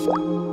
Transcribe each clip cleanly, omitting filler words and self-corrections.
시작!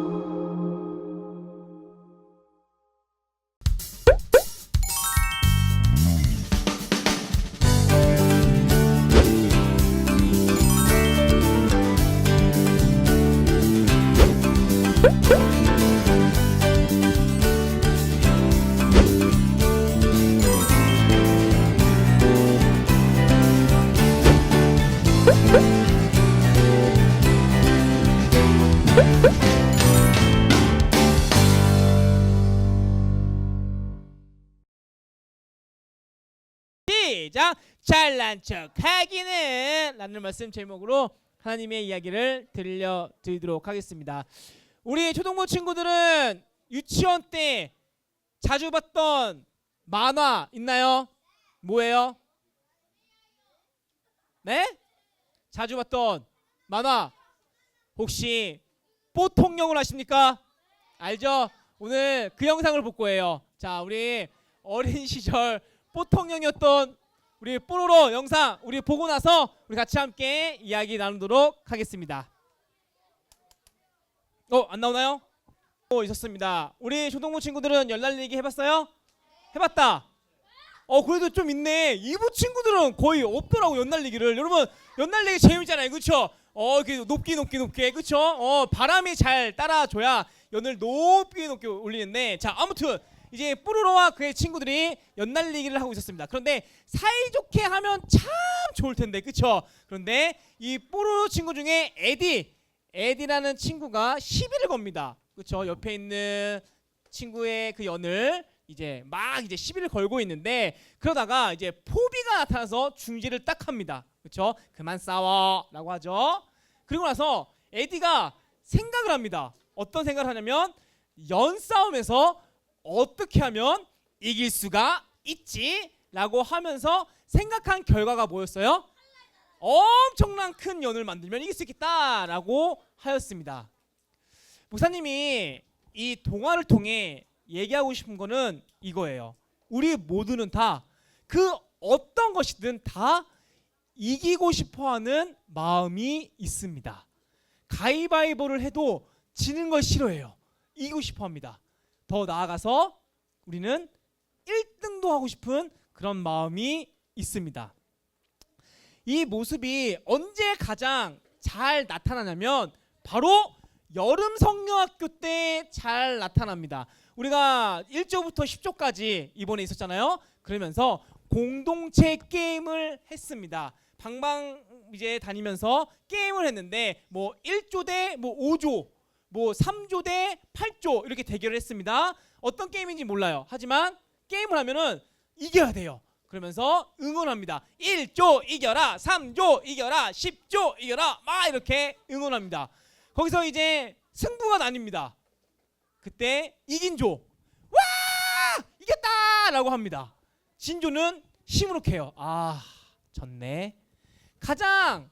잘난 척 하기는 라는 말씀 제목으로 하나님의 이야기를 들려드리도록 하겠습니다. 우리 초등부 친구들은 유치원 때 자주 봤던 만화 있나요? 뭐예요? 네? 자주 봤던 만화 혹시 뽀통령을 아십니까? 알죠? 오늘 그 영상을 볼 거예요. 자, 우리 어린 시절 뽀통령이었던 우리 뽀로로 영상 우리 보고 나서 우리 같이 함께 이야기 나누도록 하겠습니다. 안 나오나요? 있었습니다. 우리 초등부 친구들은 연날리기 해봤어요? 해봤다. 그래도 좀 있네. 2부 친구들은 거의 없더라고 연날리기를. 여러분 연날리기 재밌잖아요, 그렇죠? 높게 그렇죠? 바람이 잘 따라줘야 연을 높게 올리는데, 자 아무튼 이제 뽀로로와 그의 친구들이 연날리기를 하고 있었습니다. 그런데 사이좋게 하면 참 좋을 텐데, 그쵸? 그런데 이 뽀로로 친구 중에 에디라는 친구가 시비를 겁니다. 그쵸? 옆에 있는 친구의 그 연을 이제 시비를 걸고 있는데, 그러다가 이제 포비가 나타나서 중지를 딱 합니다. 그쵸? 그만 싸워 라고 하죠. 그리고 나서 에디가 생각을 합니다. 어떤 생각을 하냐면, 연 싸움에서 어떻게 하면 이길 수가 있지? 라고 하면서 생각한 결과가 뭐였어요? 엄청난 큰 연을 만들면 이길 수 있겠다 라고 하였습니다. 목사님이 이 동화를 통해 얘기하고 싶은 거는 이거예요. 우리 모두는 다 그 어떤 것이든 다 이기고 싶어하는 마음이 있습니다. 가위바위보를 해도 지는 걸 싫어해요. 이기고 싶어합니다. 더 나아가서 우리는 1등도 하고 싶은 그런 마음이 있습니다. 이 모습이 언제 가장 잘 나타나냐면 바로 여름 성경학교 때 잘 나타납니다. 우리가 1조부터 10조까지 이번에 있었잖아요. 그러면서 공동체 게임을 했습니다. 방방 이제 다니면서 게임을 했는데 1조 대 5조 3조 대 8조 이렇게 대결을 했습니다. 어떤 게임인지 몰라요. 하지만 게임을 하면은 이겨야 돼요. 그러면서 응원합니다. 1조 이겨라, 3조 이겨라, 10조 이겨라, 막 이렇게 응원합니다. 거기서 이제 승부가 나뉩니다. 그때 이긴 조, 와! 이겼다! 라고 합니다. 진 조는 시무룩해요. 졌네. 가장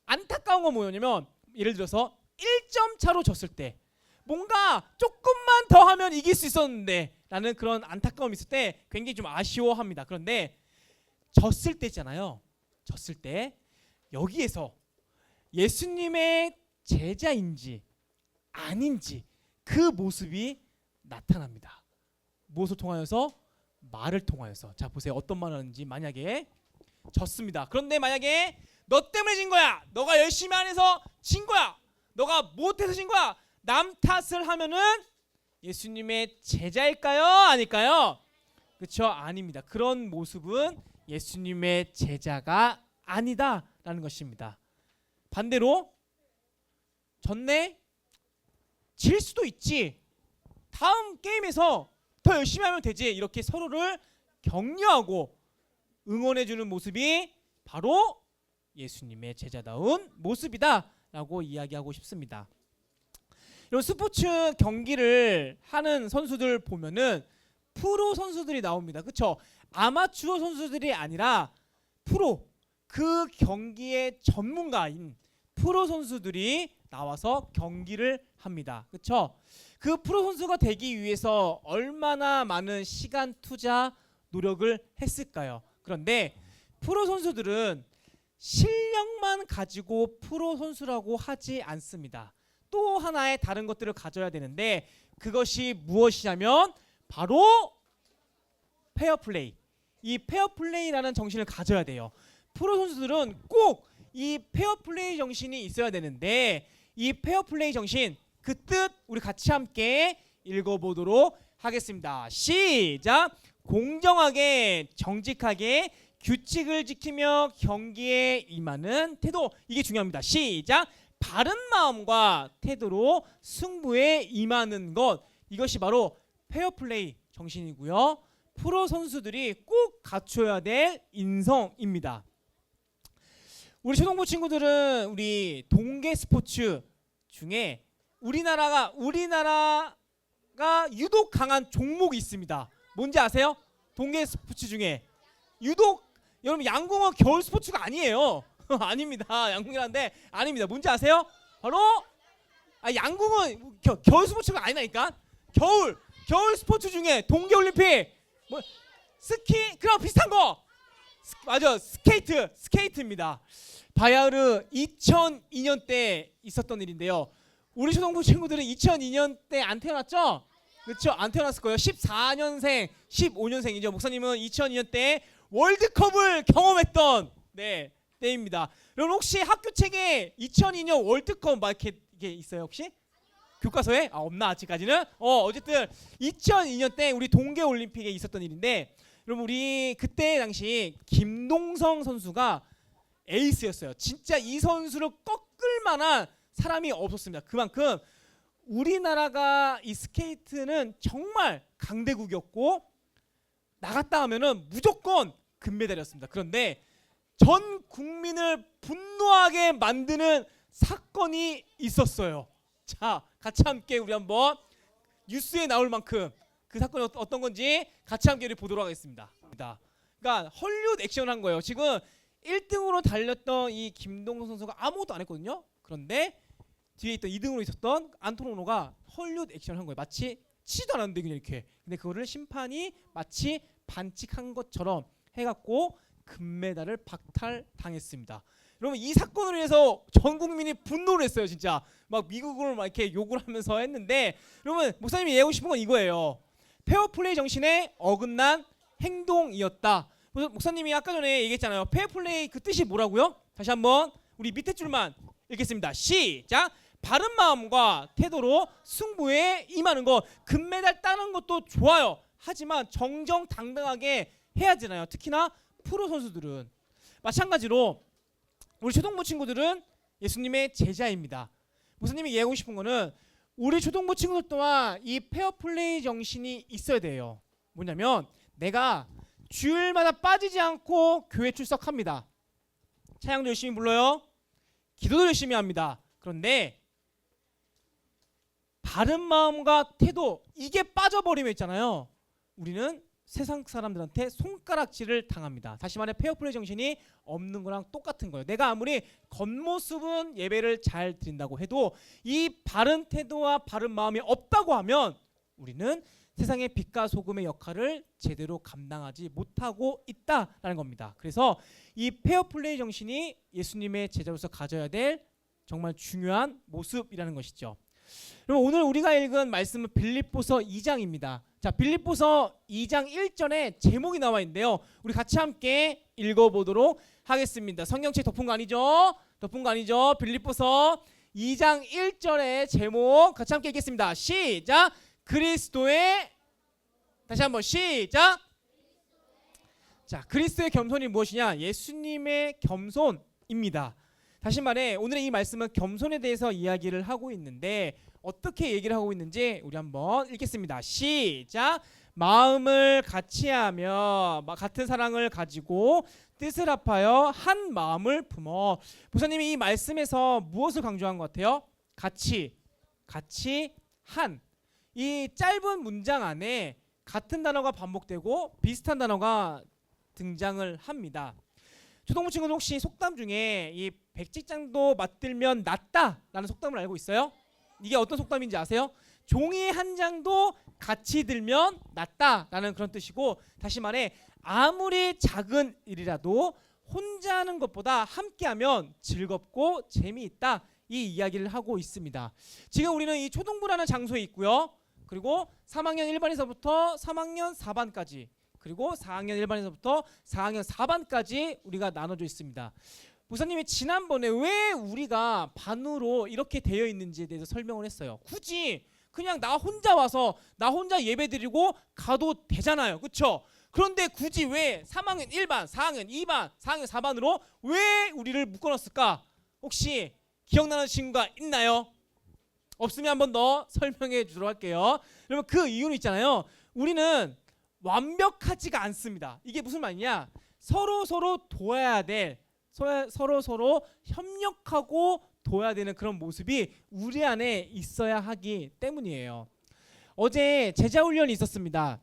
안타까운 건 뭐냐면, 예를 들어서 1점 차로 졌을 때, 뭔가 조금만 더 하면 이길 수 있었는데 라는 그런 안타까움이 있을 때 굉장히 좀 아쉬워합니다. 그런데 졌을 때 있잖아요. 졌을 때 여기에서 예수님의 제자인지 아닌지 그 모습이 나타납니다. 무엇을 통하여서? 말을 통하여서. 자 보세요. 어떤 말을 하는지. 만약에 졌습니다. 그런데 만약에 너 때문에 진 거야, 너가 열심히 안 해서 진 거야, 너가 못해서 진 거야, 남 탓을 하면은 예수님의 제자일까요? 아닐까요? 그렇죠? 아닙니다. 그런 모습은 예수님의 제자가 아니다라는 것입니다. 반대로 졌네? 질 수도 있지. 다음 게임에서 더 열심히 하면 되지. 이렇게 서로를 격려하고 응원해주는 모습이 바로 예수님의 제자다운 모습이다라고 이야기하고 싶습니다. 이런 스포츠 경기를 하는 선수들 보면은 프로 선수들이 나옵니다. 그렇죠? 아마추어 선수들이 아니라 프로, 그 경기의 전문가인 프로 선수들이 나와서 경기를 합니다. 그렇죠? 그 프로 선수가 되기 위해서 얼마나 많은 시간, 투자, 노력을 했을까요? 그런데 프로 선수들은 실력만 가지고 프로 선수라고 하지 않습니다. 또 하나의 다른 것들을 가져야 되는데 그것이 무엇이냐면 바로 페어플레이. 이 페어플레이라는 정신을 가져야 돼요. 프로 선수들은 꼭 이 페어플레이 정신이 있어야 되는데 이 페어플레이 정신 그 뜻 우리 같이 함께 읽어보도록 하겠습니다. 시작. 공정하게 정직하게 규칙을 지키며 경기에 임하는 태도. 이게 중요합니다. 시작. 바른 마음과 태도로 승부에 임하는 것. 이것이 바로 페어플레이 정신이고요. 프로 선수들이 꼭 갖춰야 될 인성입니다. 우리 초등부 친구들은 우리 동계 스포츠 중에 우리나라가 유독 강한 종목이 있습니다. 뭔지 아세요? 동계 스포츠 중에 유독 여러분 양궁은 겨울 스포츠가 아니에요. 아닙니다. 양궁이라는데 아닙니다. 뭔지 아세요? 바로 양궁은 겨울 스포츠가 아니라니까. 겨울 스포츠 중에 동계올림픽 뭐 스키 그랑 비슷한 거 맞아. 스케이트입니다. 바야흐르 2002년 때 있었던 일인데요. 우리 초등부 친구들은 2002년 때 안 태어났죠? 그렇죠? 안 태어났을 거예요. 14년생, 15년생이죠. 목사님은 2002년 때 월드컵을 경험했던 때입니다. 여러분 혹시 학교 책에 2002년 월드컵 막 이렇게 있어요 혹시? 교과서에? 없나 아직까지는? 어쨌든 2002년 때 우리 동계올림픽에 있었던 일인데 여러분 우리 그때 당시 김동성 선수가 에이스였어요. 진짜 이 선수를 꺾을 만한 사람이 없었습니다. 그만큼 우리나라가 이 스케이트는 정말 강대국이었고 나갔다 하면은 무조건 금메달이었습니다. 그런데 전 국민을 분노하게 만드는 사건이 있었어요. 자, 같이 함께 우리 한번 뉴스에 나올 만큼 그 사건이 어떤 건지 같이 함께 우리 보도록 하겠습니다. 그러니까 헐리우드 액션을 한 거예요. 지금 1등으로 달렸던 이 김동성 선수가 아무것도 안 했거든요. 그런데 뒤에 있던 2등으로 있었던 안토노가 헐리우드 액션을 한 거예요. 마치 치지도 않았는데 그냥 이렇게. 근데 그거를 심판이 마치 반칙한 것처럼 해갖고 금메달을 박탈당했습니다. 여러분 이 사건으로 인해서 전 국민이 분노를 했어요. 진짜 막 미국을 막 이렇게 욕을 하면서 했는데 여러분 목사님이 얘기하고 싶은 건 이거예요. 페어플레이 정신에 어긋난 행동이었다. 목사님이 아까 전에 얘기했잖아요. 페어플레이 그 뜻이 뭐라고요? 다시 한번 우리 밑에 줄만 읽겠습니다. 시작. 바른 마음과 태도로 승부에 임하는 것. 금메달 따는 것도 좋아요. 하지만 정정당당하게 해야 되나요? 특히나 프로 선수들은 마찬가지로 우리 초등부 친구들은 예수님의 제자입니다. 목사님이 얘기하고 싶은 거는 우리 초등부 친구들 또한 이 페어플레이 정신이 있어야 돼요. 뭐냐면 내가 주일마다 빠지지 않고 교회 출석합니다. 찬양도 열심히 불러요. 기도도 열심히 합니다. 그런데 바른 마음과 태도 이게 빠져버리면 있잖아요. 우리는 세상 사람들한테 손가락질을 당합니다. 다시 말해 페어플레이 정신이 없는 거랑 똑같은 거예요. 내가 아무리 겉모습은 예배를 잘 드린다고 해도 이 바른 태도와 바른 마음이 없다고 하면 우리는 세상의 빛과 소금의 역할을 제대로 감당하지 못하고 있다라는 겁니다. 그래서 이 페어플레이 정신이 예수님의 제자로서 가져야 될 정말 중요한 모습이라는 것이죠. 그럼 오늘 우리가 읽은 말씀은 빌립보서 2장입니다. 자, 빌립보서 2장 1절에 제목이 나와 있는데요. 우리 같이 함께 읽어보도록 하겠습니다. 성경책 덮은 거 아니죠? 덮은 거 아니죠? 빌립보서 2장 1절의 제목 같이 함께 읽겠습니다. 시작. 그리스도의 다시 한번 시작. 자, 그리스도의 겸손이 무엇이냐? 예수님의 겸손입니다. 다시 말해 오늘의 이 말씀은 겸손에 대해서 이야기를 하고 있는데 어떻게 얘기를 하고 있는지 우리 한번 읽겠습니다. 시작. 마음을 같이하며 같은 사랑을 가지고 뜻을 합하여 한 마음을 품어. 목사님이 이 말씀에서 무엇을 강조한 것 같아요? 같이 한. 이 짧은 문장 안에 같은 단어가 반복되고 비슷한 단어가 등장을 합니다. 초등부 친구들 혹시 속담 중에 이 백지장도 맞들면 낫다라는 속담을 알고 있어요? 이게 어떤 속담인지 아세요? 종이 한 장도 같이 들면 낫다라는 그런 뜻이고, 다시 말해 아무리 작은 일이라도 혼자 하는 것보다 함께하면 즐겁고 재미있다, 이 이야기를 하고 있습니다. 지금 우리는 이 초등부라는 장소에 있고요. 그리고 3학년 1반에서부터 3학년 4반까지, 그리고 4학년 1반에서부터 4학년 4반까지 우리가 나눠져 있습니다. 목사님이 지난번에 왜 우리가 반으로 이렇게 되어 있는지에 대해서 설명을 했어요. 굳이 그냥 나 혼자 와서 나 혼자 예배드리고 가도 되잖아요. 그렇죠? 그런데 굳이 왜 3학년 1반, 4학년 2반, 4학년 4반으로 왜 우리를 묶어놨을까? 혹시 기억나는 친구가 있나요? 없으면 한 번 더 설명해 주도록 할게요. 여러분, 그 이유는 있잖아요. 우리는 완벽하지가 않습니다. 이게 무슨 말이냐? 서로 도와야 될, 서로 협력하고 도와야 되는 그런 모습이 우리 안에 있어야 하기 때문이에요. 어제 제자 훈련이 있었습니다.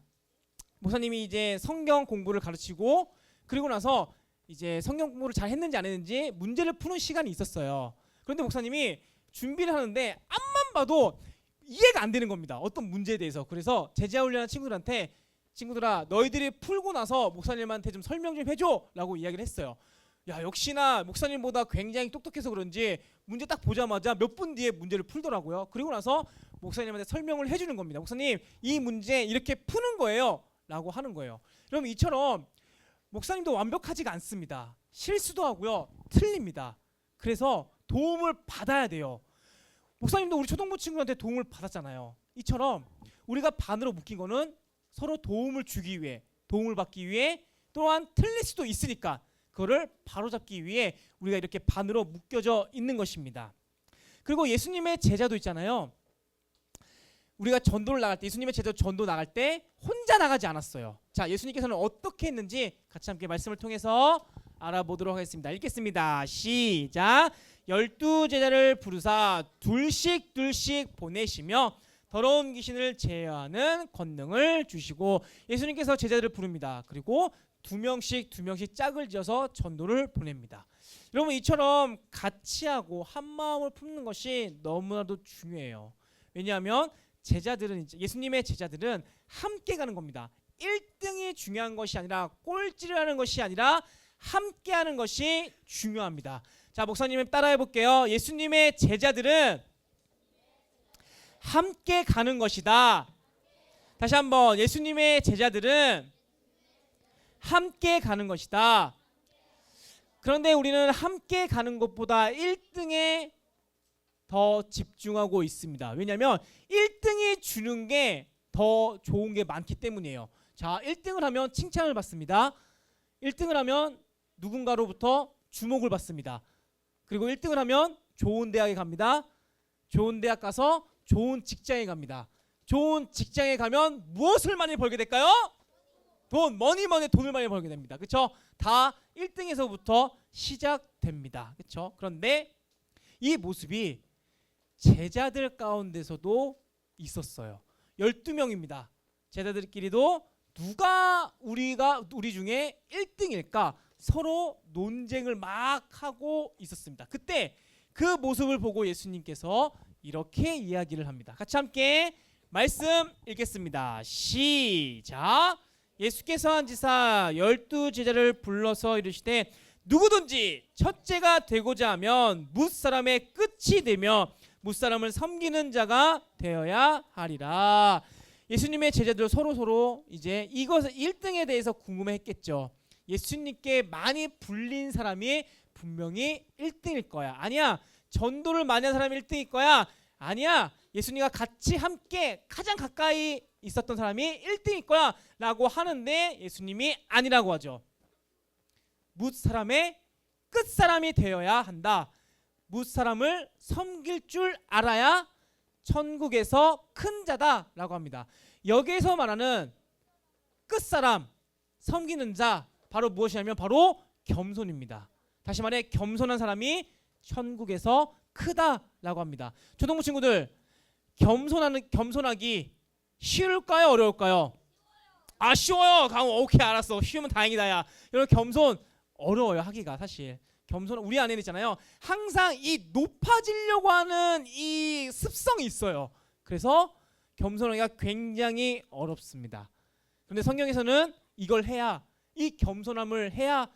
목사님이 이제 성경 공부를 가르치고, 그리고 나서 이제 성경 공부를 잘 했는지 안 했는지 문제를 푸는 시간이 있었어요. 그런데 목사님이 준비를 하는데 앞만 봐도 이해가 안 되는 겁니다. 어떤 문제에 대해서. 그래서 제자 훈련한 친구들한테, 친구들아, 너희들이 풀고 나서 목사님한테 좀 설명 좀 해줘 라고 이야기를 했어요. 야, 역시나 목사님보다 굉장히 똑똑해서 그런지 문제 딱 보자마자 몇 분 뒤에 문제를 풀더라고요. 그리고 나서 목사님한테 설명을 해주는 겁니다. 목사님, 이 문제 이렇게 푸는 거예요 라고 하는 거예요. 그럼 이처럼 목사님도 완벽하지가 않습니다. 실수도 하고요, 틀립니다. 그래서 도움을 받아야 돼요. 목사님도 우리 초등부 친구한테 도움을 받았잖아요. 이처럼 우리가 반으로 묶인 거는 서로 도움을 주기 위해, 도움을 받기 위해, 또한 틀릴 수도 있으니까 그거를 바로잡기 위해 우리가 이렇게 반으로 묶여져 있는 것입니다. 그리고 예수님의 제자도 있잖아요. 우리가 전도를 나갈 때, 예수님의 제자 전도 나갈 때 혼자 나가지 않았어요. 자, 예수님께서는 어떻게 했는지 같이 함께 말씀을 통해서 알아보도록 하겠습니다. 읽겠습니다. 시작. 12제자를 부르사 둘씩 보내시며 더러운 귀신을 제어하는 권능을 주시고, 예수님께서 제자들을 부릅니다. 그리고 두 명씩 짝을 지어서 전도를 보냅니다. 여러분, 이처럼 같이 하고 한 마음을 품는 것이 너무나도 중요해요. 왜냐하면 제자들은, 예수님의 제자들은 함께 가는 겁니다. 1등이 중요한 것이 아니라, 꼴찌를 하는 것이 아니라 함께 하는 것이 중요합니다. 자, 목사님 따라해 볼게요. 예수님의 제자들은 함께 가는 것이다. 다시 한번, 예수님의 제자들은 함께 가는 것이다. 그런데 우리는 함께 가는 것보다 1등에 더 집중하고 있습니다. 왜냐하면 1등이 주는 게 더 좋은 게 많기 때문이에요. 자, 1등을 하면 칭찬을 받습니다. 1등을 하면 누군가로부터 주목을 받습니다. 그리고 1등을 하면 좋은 대학에 갑니다. 좋은 대학 가서 좋은 직장에 갑니다. 좋은 직장에 가면 무엇을 많이 벌게 될까요? 돈을 많이 벌게 됩니다. 그렇죠? 다 1등에서부터 시작됩니다. 그렇죠? 그런데 이 모습이 제자들 가운데서도 있었어요. 12명입니다. 제자들끼리도 누가 우리 중에 1등일까 서로 논쟁을 막 하고 있었습니다. 그때 그 모습을 보고 예수님께서 이렇게 이야기를 합니다. 같이 함께 말씀 읽겠습니다. 시작. 예수께서 한지사 12제자를 불러서 이르시되 누구든지 첫째가 되고자 하면 뭇사람의 끝이 되며 뭇사람을 섬기는 자가 되어야 하리라. 예수님의 제자들 서로 이제 이것을 1등에 대해서 궁금해했겠죠. 예수님께 많이 불린 사람이 분명히 1등일 거야. 아니야. 전도를 많이 한 사람이 1등일 거야. 아니야. 예수님과 같이 함께 가장 가까이 있었던 사람이 1등일 거야 라고 하는데 예수님이 아니라고 하죠. 뭇사람의 끝사람이 되어야 한다. 뭇사람을 섬길 줄 알아야 천국에서 큰 자다 라고 합니다. 여기에서 말하는 끝사람, 섬기는 자, 바로 무엇이냐면 바로 겸손입니다. 다시 말해 겸손한 사람이 천국에서 크다라고 합니다. 초등부 친구들, 겸손하기 쉬울까요, 어려울까요? 아, 쉬워요. 오케이, 알았어. 쉬우면 다행이다. 야, 여러분, 겸손 어려워요, 하기가. 사실 겸손, 우리 안에 있잖아요. 항상 이 높아지려고 하는 이 습성이 있어요. 그래서 겸손하기가 굉장히 어렵습니다. 그런데 성경에서는 이걸 해야, 이 겸손함을 해야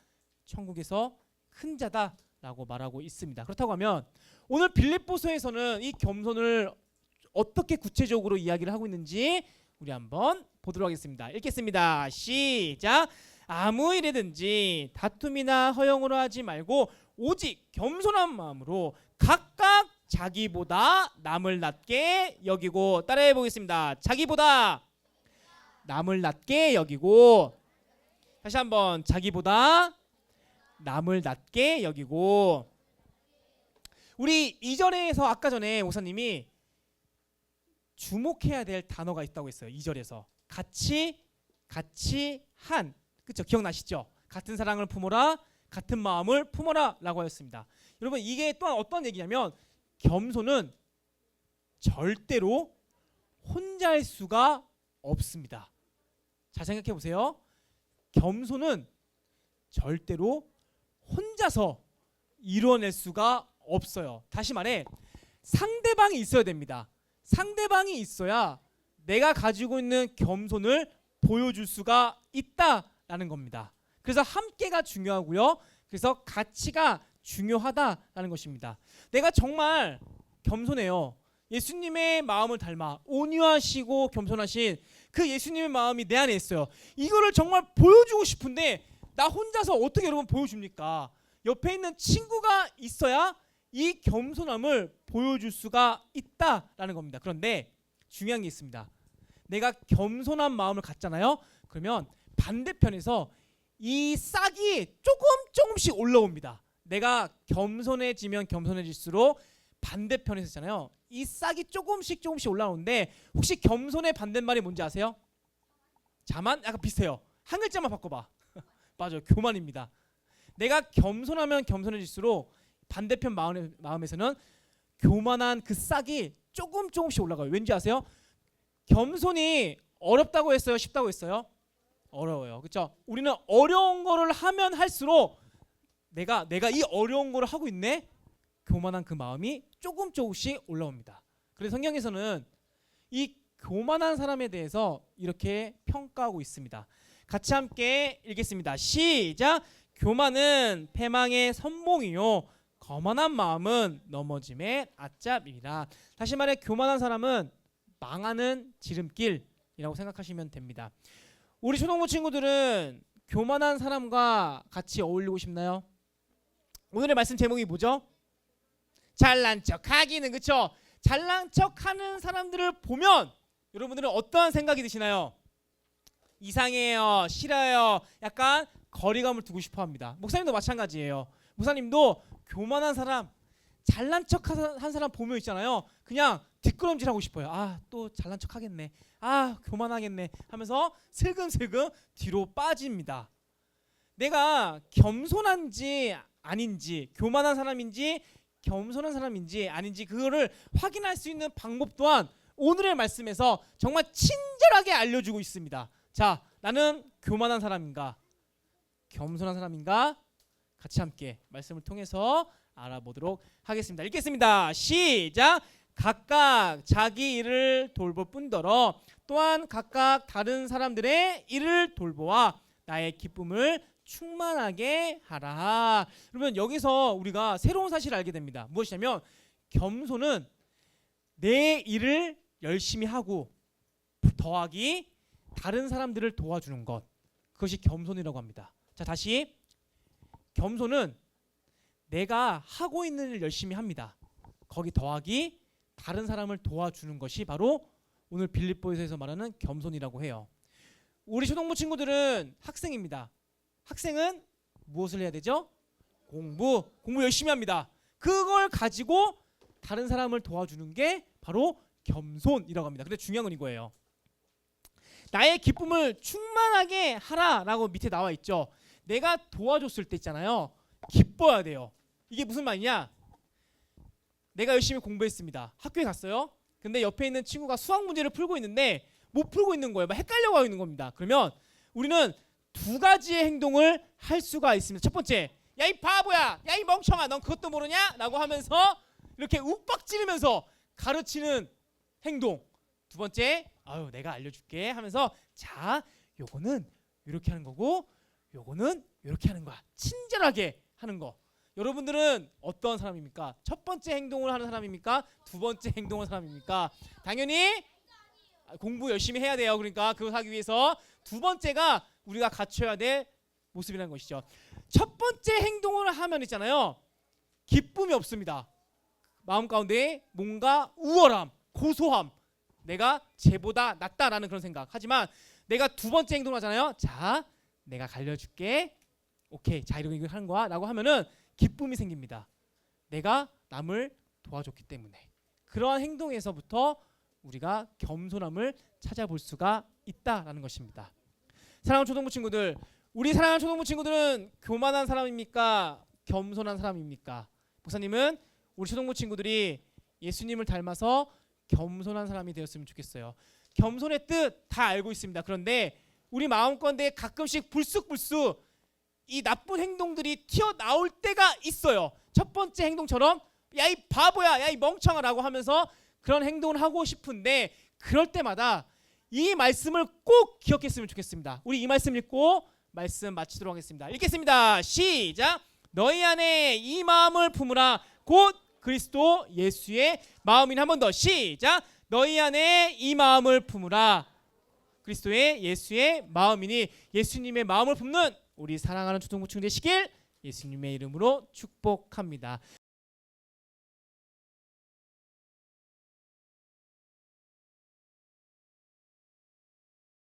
천국에서 큰 자다라고 말하고 있습니다. 그렇다고 하면 오늘 빌립보서에서는 이 겸손을 어떻게 구체적으로 이야기를 하고 있는지 우리 한번 보도록 하겠습니다. 읽겠습니다. 시작. 아무 일이든지 다툼이나 허영으로 하지 말고 오직 겸손한 마음으로 각각 자기보다 남을 낮게 여기고, 따라해 보겠습니다. 자기보다 남을 낮게 여기고, 다시 한번 자기보다 남을 낮게 여기고. 우리 2절에서 아까 전에 목사님이 주목해야 될 단어가 있다고 했어요. 2절에서 같이 한, 그렇죠? 기억나시죠? 같은 사랑을 품어라, 같은 마음을 품어라 라고 하였습니다. 여러분, 이게 또한 어떤 얘기냐면 겸손은 절대로 혼자 할 수가 없습니다. 잘 생각해 보세요. 겸손은 절대로 혼자서 이루어낼 수가 없어요. 다시 말해, 상대방이 있어야 됩니다. 상대방이 있어야 내가 가지고 있는 겸손을 보여줄 수가 있다라는 겁니다. 그래서 함께가 중요하고요. 그래서 가치가 중요하다라는 것입니다. 내가 정말 겸손해요. 예수님의 마음을 닮아 온유하시고 겸손하신 그 예수님의 마음이 내 안에 있어요. 이거를 정말 보여주고 싶은데 나 혼자서 어떻게 여러분 보여줍니까? 옆에 있는 친구가 있어야 이 겸손함을 보여줄 수가 있다라는 겁니다. 그런데 중요한 게 있습니다. 내가 겸손한 마음을 갖잖아요. 그러면 반대편에서 이 싹이 조금씩 올라옵니다. 내가 겸손해지면 겸손해질수록 반대편에서 있잖아요. 이 싹이 조금씩 올라오는데 혹시 겸손의 반대말이 뭔지 아세요? 자만? 약간 비슷해요. 한 글자만 바꿔봐. 맞아요. 교만입니다. 내가 겸손하면 겸손해질수록 반대편 마음에서는 교만한 그 싹이 조금씩 올라가요. 왠지 아세요? 겸손이 어렵다고 했어요? 쉽다고 했어요? 어려워요. 그렇죠? 우리는 어려운 거를 하면 할수록 내가 이 어려운 거를 하고 있네? 교만한 그 마음이 조금씩 올라옵니다. 그래서 성경에서는 이 교만한 사람에 대해서 이렇게 평가하고 있습니다. 같이 함께 읽겠습니다. 시작. 교만은 패망의 선봉이요 거만한 마음은 넘어짐의 앗잡이라. 다시 말해 교만한 사람은 망하는 지름길이라고 생각하시면 됩니다. 우리 초등부 친구들은 교만한 사람과 같이 어울리고 싶나요? 오늘의 말씀 제목이 뭐죠? 잘난 척 하기는, 그쵸? 잘난 척 하는 사람들을 보면 여러분들은 어떠한 생각이 드시나요? 이상해요, 싫어요, 약간 거리감을 두고 싶어 합니다. 목사님도 마찬가지예요. 목사님도 교만한 사람, 잘난 척 한 사람 보면 있잖아요. 그냥 뒷걸음질하고 싶어요. 아, 또 잘난 척 하겠네. 아, 교만하겠네 하면서 슬금슬금 뒤로 빠집니다. 내가 겸손한지 아닌지, 교만한 사람인지 겸손한 사람인지 아닌지 그거를 확인할 수 있는 방법 또한 오늘의 말씀에서 정말 친절하게 알려주고 있습니다. 자, 나는 교만한 사람인가 겸손한 사람인가 같이 함께 말씀을 통해서 알아보도록 하겠습니다. 읽겠습니다. 시작. 각각 자기 일을 돌볼 뿐더러 또한 각각 다른 사람들의 일을 돌보아 나의 기쁨을 충만하게 하라. 여러분, 여기서 우리가 새로운 사실을 알게 됩니다. 무엇이냐면 겸손은 내 일을 열심히 하고 더하기 다른 사람들을 도와주는 것, 그것이 겸손이라고 합니다. 자, 다시 겸손은 내가 하고 있는 일 열심히 합니다. 거기 더하기 다른 사람을 도와주는 것이 바로 오늘 빌립보에서 말하는 겸손이라고 해요. 우리 초등부 친구들은 학생입니다. 학생은 무엇을 해야 되죠? 공부 열심히 합니다. 그걸 가지고 다른 사람을 도와주는 게 바로 겸손이라고 합니다. 근데 중요한 건 이거예요. 나의 기쁨을 충만하게 하라라고 밑에 나와 있죠. 내가 도와줬을 때 있잖아요. 기뻐야 돼요. 이게 무슨 말이냐? 내가 열심히 공부했습니다. 학교에 갔어요. 근데 옆에 있는 친구가 수학 문제를 풀고 있는데 못 풀고 있는 거예요. 막 헷갈려고 하고 있는 겁니다. 그러면 우리는 두 가지의 행동을 할 수가 있습니다. 첫 번째, 야 이 바보야, 야 이 멍청아, 넌 그것도 모르냐? 라고 하면서 이렇게 욱박지르면서 가르치는 행동. 두 번째, 아유 내가 알려줄게 하면서 자, 요거는 이렇게 하는 거고 요거는 이렇게 하는 거야. 친절하게 하는 거. 여러분들은 어떤 사람입니까? 첫 번째 행동을 하는 사람입니까? 두 번째 행동을 하는 사람입니까? 당연히 공부 열심히 해야 돼요. 그러니까 그걸 하기 위해서 두 번째가 우리가 갖춰야 될 모습이라는 것이죠. 첫 번째 행동을 하면 있잖아요. 기쁨이 없습니다. 마음 가운데 뭔가 우월함, 고소함, 내가 쟤보다 낫다라는 그런 생각. 하지만 내가 두 번째 행동을 하잖아요. 자, 내가 갈려줄게. 오케이, 자 이렇게 하는 거야 라고 하면은 기쁨이 생깁니다. 내가 남을 도와줬기 때문에. 그러한 행동에서부터 우리가 겸손함을 찾아볼 수가 있다라는 것입니다. 사랑하는 초등부 친구들, 우리 사랑하는 초등부 친구들은 교만한 사람입니까? 겸손한 사람입니까? 목사님은 우리 초등부 친구들이 예수님을 닮아서 겸손한 사람이 되었으면 좋겠어요. 겸손의 뜻 다 알고 있습니다. 그런데 우리 마음가운데 가끔씩 불쑥불쑥 이 나쁜 행동들이 튀어나올 때가 있어요. 첫 번째 행동처럼 야 이 바보야, 야 이 멍청아라고 하면서 그런 행동을 하고 싶은데 그럴 때마다 이 말씀을 꼭 기억했으면 좋겠습니다. 우리 이 말씀 읽고 말씀 마치도록 하겠습니다. 읽겠습니다. 시작. 너희 안에 이 마음을 품으라. 곧 그리스도 예수의 마음이니. 한 번 더 시작. 너희 안에 이 마음을 품으라. 그리스도의 예수의 마음이니. 예수님의 마음을 품는 우리 사랑하는 초등부 친구 되시길 예수님의 이름으로 축복합니다.